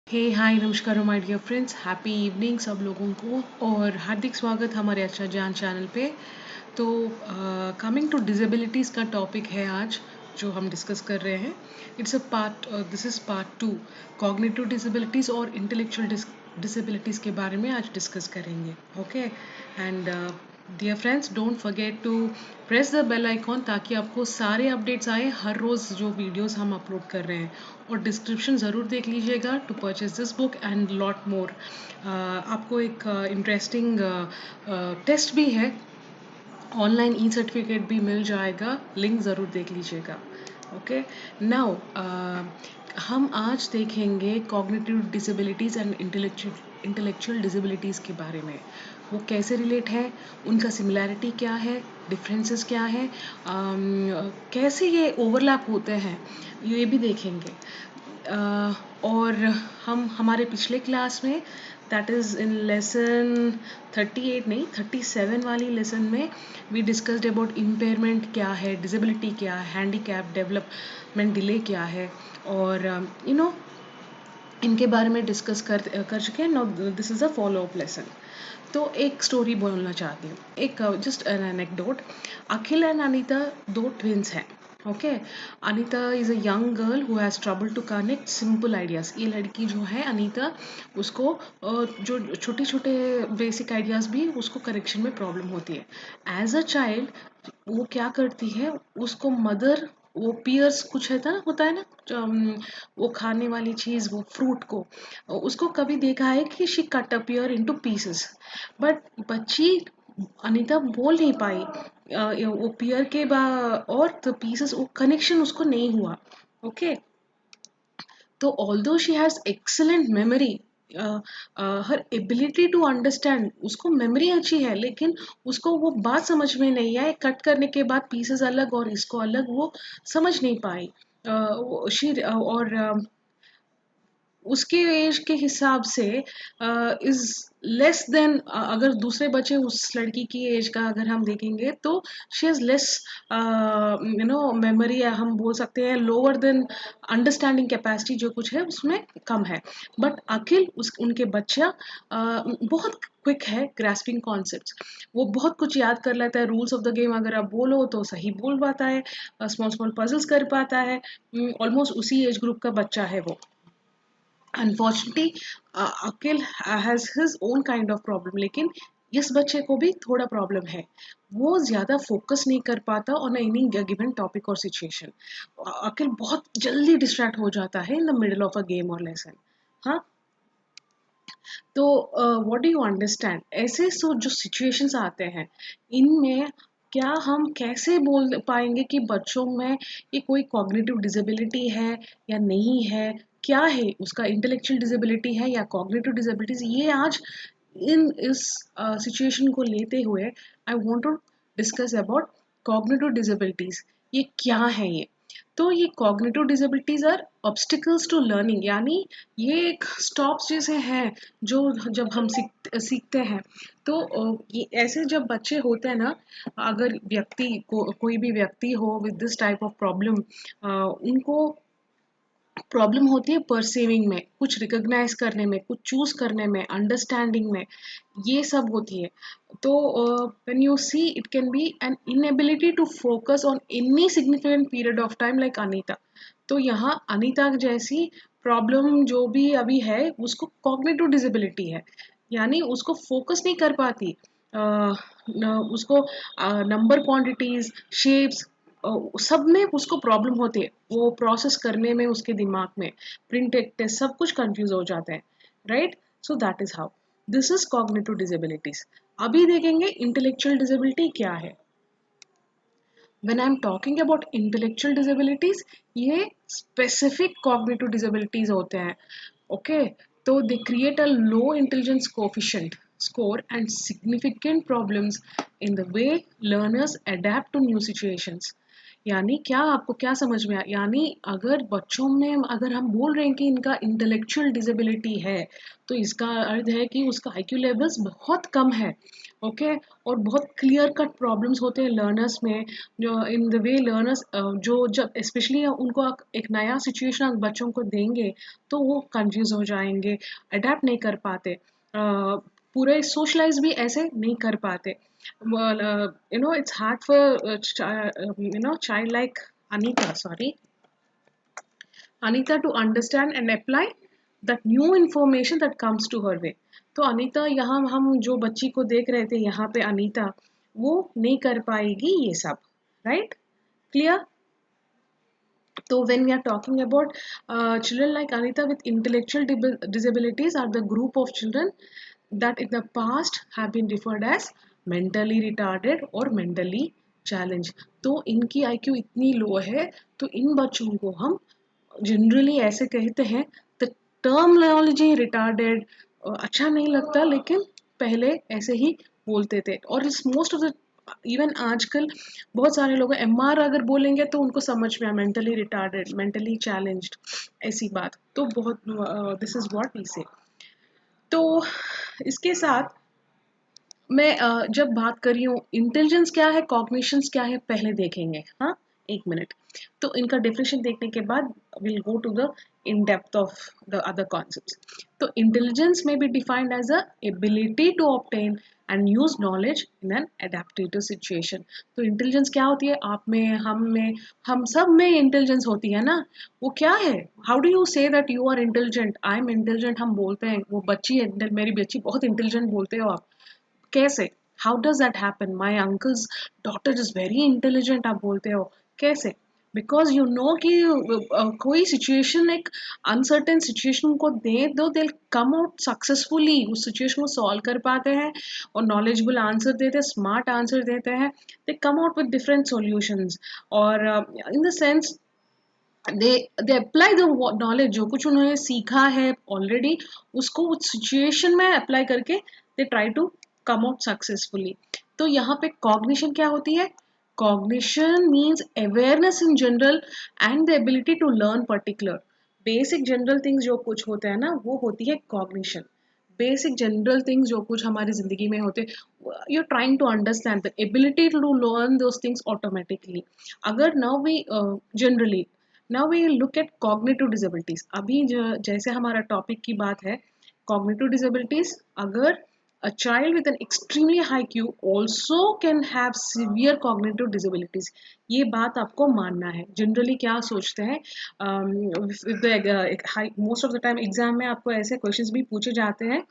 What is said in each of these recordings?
हे hi नमस्कार my dear friends, happy evening सब लोगों को और हार्दिक स्वागत हमारे अच्छा जान चैनल पे। तो कमिंग टू डिसेबिलिटीज़ का टॉपिक है आज जो हम डिस्कस कर रहे हैं। It's a part this is part 2। Cognitive disabilities और इंटेलेक्चुअल डिसेबिलिटीज़ के बारे में आज डिस्कस करेंगे। Okay and dear friends, don't forget to press the bell icon ताकि आपको सारे अपडेट्स आए हर रोज़ जो वीडियोस हम अपलोड कर रहे हैं। और डिस्क्रिप्शन ज़रूर देख लीजिएगा to purchase this book and lot more. आपको एक इंटरेस्टिंग टेस्ट भी है, ऑनलाइन ई सर्टिफिकेट भी मिल जाएगा, लिंक ज़रूर देख लीजिएगा। ओके नाउ हम आज देखेंगे cognitive disabilities and intellectual disabilities के बारे में। वो कैसे रिलेट है, उनका सिमिलैरिटी क्या है, डिफरेंसेस क्या है, कैसे ये ओवरलैप होते हैं, ये भी देखेंगे। और हम हमारे पिछले क्लास में दैट इज़ इन लेसन 38 नहीं 37 वाली लेसन में वी डिस्कस्ड अबाउट इम्पेयरमेंट क्या है, डिसेबिलिटी क्या है, हैंडीकैप, डेवलपमेंट डिले क्या है, और इनके बारे में डिस्कस कर चुके हैं। Now this is a follow up lesson. तो एक स्टोरी बोलना चाहती हूँ, एक just an anecdote. Akhil and Anita दो ट्विंस हैं। Okay, Anita is a young girl who has trouble to connect simple ideas. ये लड़की जो है अनीता, उसको जो छोटे छोटे बेसिक आइडियाज़ भी उसको करेक्शन में प्रॉब्लम होती है। एज अ चाइल्ड वो क्या करती है, उसको मदर, वो पियर्स कुछ होता है ना, वो खाने वाली चीज़, वो फ्रूट को उसको कभी देखा है कि she cut a pear into pieces. But बच्ची अनीता बोल नहीं पाई वो पियर के बा और द पीसेस, वो कनेक्शन उसको नहीं हुआ। ओके, तो although she has excellent memory, her ability to understand, उसको मेमोरी अच्छी है, लेकिन उसको वो बात समझ में नहीं आए, कट करने के बाद पीसेस अलग और इसको अलग वो समझ नहीं पाई। और उसके एज के हिसाब से इज लेस देन, अगर दूसरे बच्चे उस लड़की की एज का अगर हम देखेंगे तो शी इज लेस मेमोरी, हम बोल सकते हैं लोअर देन अंडरस्टैंडिंग कैपेसिटी, जो कुछ है उसमें कम है। बट अखिल उस उनके बच्चा बहुत क्विक है ग्रास्पिंग कॉन्सेप्ट्स, वो बहुत कुछ याद कर लेता है। रूल्स ऑफ द गेम अगर आप बोलो तो सही बोल पाता है, स्मॉल स्मॉल पजल्स कर पाता है। ऑलमोस्ट उसी एज ग्रुप का बच्चा है वो। Unfortunately Akil has his own kind of problem, लेकिन इस बच्चे को भी थोड़ा प्रॉब्लम है। वो ज़्यादा फोकस नहीं कर पाता और एनी गिवन टॉपिक और सिचुएशन। अकिल बहुत जल्दी डिस्ट्रैक्ट हो जाता है in the middle of a game और लेसन। हाँ, तो व्हाट डू यू अंडरस्टैंड, ऐसे जो सिचुएशंस आते हैं, इनमें क्या हम कैसे बोल पाएंगे कि बच्चों में ये कोई कॉग्निटिव डिसेबिलिटी है या नहीं है, क्या है उसका, इंटेलेक्चुअल डिसेबिलिटी है या कॉग्निटिव डिसेबिलिटीज, ये आज इन इस सिचुएशन को लेते हुए I want to discuss about cognitive disabilities. ये क्या है ये? तो ये cognitive disabilities are obstacles to learning, यानी ये एक स्टॉप्स जैसे हैं जो जब हम सीखते हैं। तो ये ऐसे जब बच्चे होते हैं ना, अगर व्यक्ति को कोई भी व्यक्ति हो with this type of problem, उनको प्रॉब्लम होती है परसीविंग में, कुछ रिकॉग्नाइज करने में, कुछ चूज करने में, अंडरस्टैंडिंग में, ये सब होती है। तो when you see it can be an inability to focus on any significant period of time like Anita. तो यहाँ अनीता जैसी प्रॉब्लम जो भी अभी है उसको कॉग्निटिव डिसेबिलिटी है, यानी उसको फोकस नहीं कर पाती। उसको नंबर क्वांटिटीज, शेप्स, सब में उसको प्रॉब्लम होती है, वो प्रोसेस करने में उसके दिमाग में प्रिंट टेस्ट सब कुछ कंफ्यूज हो जाते हैं। Right, so that is how this is cognitive disabilities. अभी देखेंगे इंटेलेक्चुअल डिसेबिलिटी क्या है। When I am talking about intellectual disabilities, ये स्पेसिफिक कॉग्निटिव डिसेबिलिटीज होते हैं। ओके, तो they create a low intelligence coefficient score and significant problems in the way learners adapt to new situations। यानी क्या आपको क्या समझ में आया? यानी अगर बच्चों में अगर हम बोल रहे हैं कि इनका इंटेलेक्चुअल डिसेबिलिटी है, तो इसका अर्थ है कि उसका आईक्यू लेवल्स बहुत कम है। ओके। और बहुत क्लियर कट प्रॉब्लम्स होते हैं लर्नर्स में, जो इन द वे लर्नर्स जो जब स्पेशली उनको एक नया सिचुएशन आप बच्चों को देंगे तो वो कंफ्यूज हो जाएंगे, अडेप्ट नहीं कर पाते, पूरे सोशलाइज भी ऐसे नहीं कर पाते। well, it's hard for child like Anita to understand and apply that new information that comes to her way. तो अनीता यहाँ हम जो बच्ची को देख रहे थे यहाँ पे अनीता, वो नहीं कर पाएगी ये सब, right? Clear? So when we are talking about children like Anita with intellectual disabilities are the group of children that in the past have been referred as mentally retarded or mentally challenged. तो इनकी IQ इतनी लो है, तो इन बच्चों को हम generally ऐसे कहते हैं। द टर्मिनोलॉजी रिटार्डेड अच्छा नहीं लगता, लेकिन पहले ऐसे ही बोलते थे। और इस मोस्ट ऑफ द इवन आजकल बहुत सारे लोग MR अगर बोलेंगे तो उनको समझ में आया मेंटली रिटार्डेड, मेंटली चैलेंज्ड, ऐसी बात तो बहुत दिस इज व्हाट वी से। तो इसके साथ मैं जब बात कर रही हूँ इंटेलिजेंस क्या है, कॉग्निशंस क्या है, पहले देखेंगे। हाँ, एक मिनट। तो इनका डेफिनेशन देखने के बाद will go to the in depth of the other concepts. तो इंटेलिजेंस में be defined as a ability to obtain and use knowledge in an adaptative situation. तो इंटेलिजेंस क्या होती है? आप में, हम सब में इंटेलिजेंस होती है ना। वो क्या है? How do you say that you are intelligent? I am intelligent हम बोलते हैं, वो बच्ची है मेरी बच्ची बहुत इंटेलिजेंट बोलते हो आप, कैसे? How does that happen? My uncle's daughter is very intelligent आप बोलते हो, कैसे? बिकॉज यू नो कि कोई सिचुएशन, एक अनसर्टेन सिचुएशन को दे दो, दे कम आउट सक्सेसफुली, उस सिचुएशन को सॉल्व कर पाते हैं और नॉलेजेबल आंसर देते हैं, स्मार्ट आंसर देते हैं, they come out with different solutions. और in the sense they they apply the knowledge, जो कुछ उन्होंने सीखा है ऑलरेडी, उसको उस सिचुएशन में अप्लाई करके they try to come out successfully. तो यहाँ पे कॉग्निशन क्या होती है? Cognition means awareness in general and the ability to learn particular basic general things जो कुछ होते हैं ना, वो होती है कॉग्निशन। बेसिक जनरल थिंग्स जो कुछ हमारी जिंदगी में होते, you trying to understand the ability to learn those things automatically. अगर now we generally now we look at cognitive disabilities. अभी जैसे हमारा टॉपिक की बात है कॉग्निटिव डिसेबिलिटीज, अगर a child with an extremely high Q also can have severe cognitive disabilities, ये बात आपको मानना है। जनरली क्या सोचते हैं, most of the time exam में आपको ऐसे क्वेश्चंस भी पूछे जाते हैं,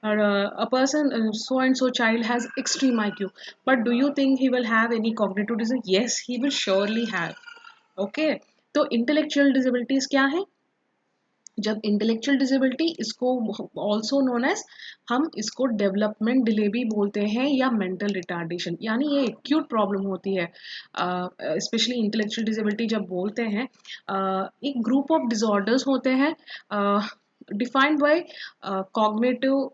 और a person so and so child has extreme IQ, but do you think he will have any cognitive disability? Yes, he will surely have. Okay. तो intellectual disabilities क्या है? जब इंटेलेक्चुअल डिसेबिलिटी, इसको ऑल्सो नोन एज, हम इसको development delay भी बोलते हैं या मेंटल रिटार्डेशन, यानी ये एक्यूट प्रॉब्लम होती है। स्पेशली इंटेलेक्चुअल डिसेबिलिटी जब बोलते हैं, एक ग्रुप ऑफ डिसऑर्डर्स होते हैं defined by cognitive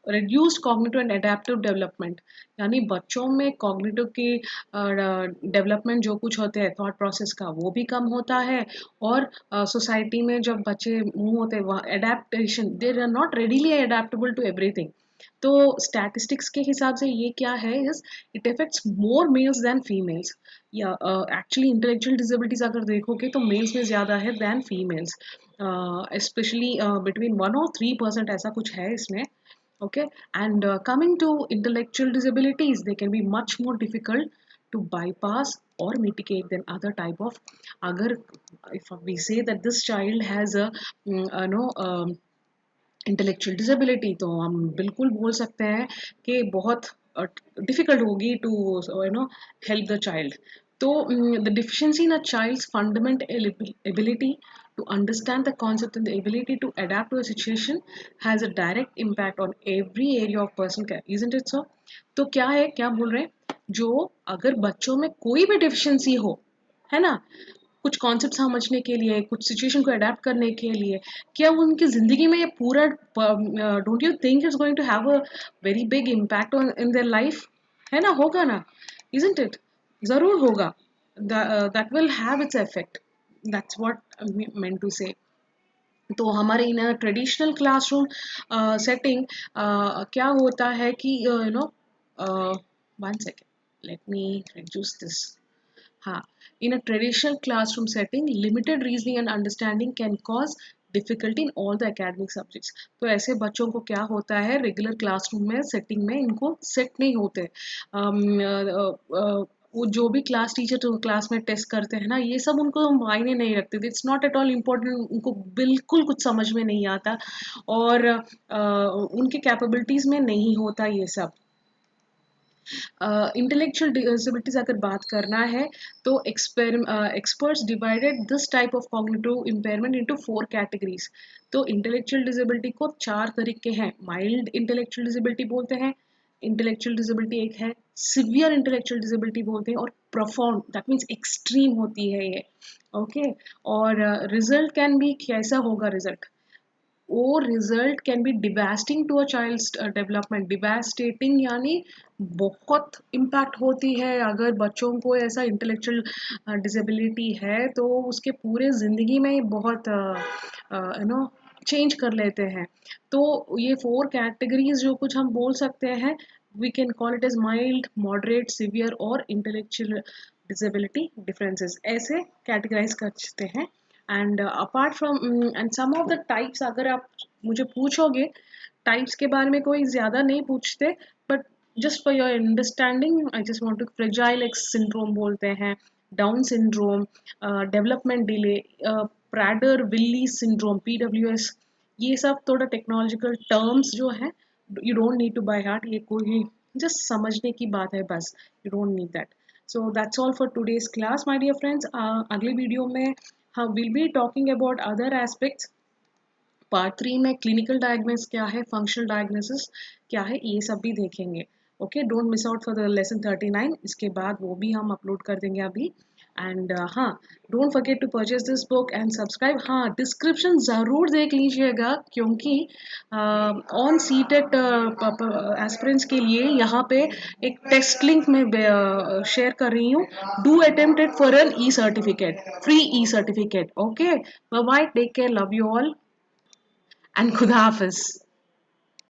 reduced cognitive and adaptive development. यानी बच्चों में कॉग्निटिव की डेवलपमेंट जो कुछ होते हैं थॉट प्रोसेस का, वो भी कम होता है। और सोसाइटी में जब बच्चे मूव होते हैं, वहाँ adaptation, they are not readily adaptable to everything. तो स्टैटिस्टिक्स के हिसाब से ये क्या है, is it affects more males than females. या एक्चुअली इंटेलेक्चुअल डिसेबिलिटीज अगर देखोगे तो मेल्स में ज़्यादा है देन फीमेल्स, स्पेशली बिटवीन 1 और 3% ऐसा कुछ है इसमें। Okay, and coming to intellectual disabilities, they can be much more difficult to bypass or mitigate than other type of, agar if we say that this child has a intellectual disability, तो हम बिल्कुल बोल सकते हैं कि बहुत difficult होगी to help the child. तो the deficiency in a child's fundamental ability to understand the concept and the ability to adapt to a situation has a direct impact on every area of person care, isn't it so? तो क्या है, क्या बोल रहे हैं, जो अगर बच्चों में कोई भी डिफिशिएंसी हो, है ना, कुछ कॉन्सेप्ट समझने के लिए, कुछ सिचुएशन को अडेप्ट करने के लिए, क्या वो उनकी ज़िंदगी में ये पूरा, don't you think it's going to have a very big impact on in their life? है ना, होगा ना, इजंट इट? ज़रूर होगा। that will have its effect. That's what I meant to say. तो हमारे इन ट्रेडिशनल क्लासरूम सेटिंग क्या होता है कि no one second, let me reduce this. हाँ, in a traditional classroom setting, limited reasoning and understanding can cause difficulty in all the academic subjects. तो ऐसे बच्चों को क्या होता है, रेगुलर क्लासरूम में सेटिंग में इनको सेट नहीं होते. वो जो भी क्लास टीचर तो क्लास में टेस्ट करते हैं ना, ये सब उनको मायने नहीं रखते. It's not at all important, उनको बिल्कुल कुछ समझ में नहीं आता, और उनके कैपेबिलिटीज में नहीं होता ये सब. इंटेलेक्चुअल डिसेबिलिटीज अगर बात करना है तो experts divided this type of cognitive impairment into 4 categories. तो इंटेलेक्चुअल डिसेबिलिटी को 4 तरीके हैं. माइल्ड इंटेलेक्चुअल डिसेबिलिटी बोलते हैं, इंटेलेक्चुअल डिसेबिलिटी एक है, सिवियर इंटेलेक्चुअल डिसेबिलिटी बोलते हैं, और प्रोफाउंड दैट मीन्स एक्सट्रीम होती है ये. ओके. और रिजल्ट कैन बी, कैसा होगा रिजल्ट, वो result can be devastating to a child's development. Devastating यानी बहुत इम्पैक्ट होती है. अगर बच्चों को ऐसा इंटेलेक्चुअल डिसेबिलिटी है तो उसके पूरे ज़िंदगी में बहुत यू नो चेंज कर लेते हैं. तो ये 4 कैटेगरीज जो कुछ हम बोल सकते हैं, we can call it as mild, moderate, severe और इंटेलेक्चुअल डिसेबिलिटी डिफरेंसेस, ऐसे कैटेगराइज करते हैं. And apart from and some of the types, अगर आप मुझे पूछोगे टाइप्स के बारे में, कोई ज़्यादा नहीं पूछते, but just for your understanding I just want to, fragile X syndrome बोलते हैं, down syndrome, development delay, Prader Willi syndrome, PWS. ये सब थोड़ा टेक्नोलॉजिकल टर्म्स जो हैं, you don't need to by heart, ये कोई जस्ट समझने की बात है बस, you don't need that. So that's all for today's class my dear friends. अगले वीडियो में हम will be talking about other aspects. Part 3 में क्लिनिकल डायग्नोसिस क्या है, फंक्शनल डायग्नोसिस क्या है, ये सब भी देखेंगे. Okay, don't miss out for the lesson 39. इसके बाद वो भी हम अपलोड कर देंगे अभी. एंड हाँ, don't forget to purchase this book and subscribe. हाँ, डिस्क्रिप्शन ज़रूर देख लीजिएगा, क्योंकि ऑन सीटेट एस्पिरेंट्स के लिए यहाँ पे एक टेस्ट लिंक में शेयर कर रही हूँ. Do attempt it for an e certificate, free e certificate. Okay, bye bye, take care, love you all, and Khuda Hafiz.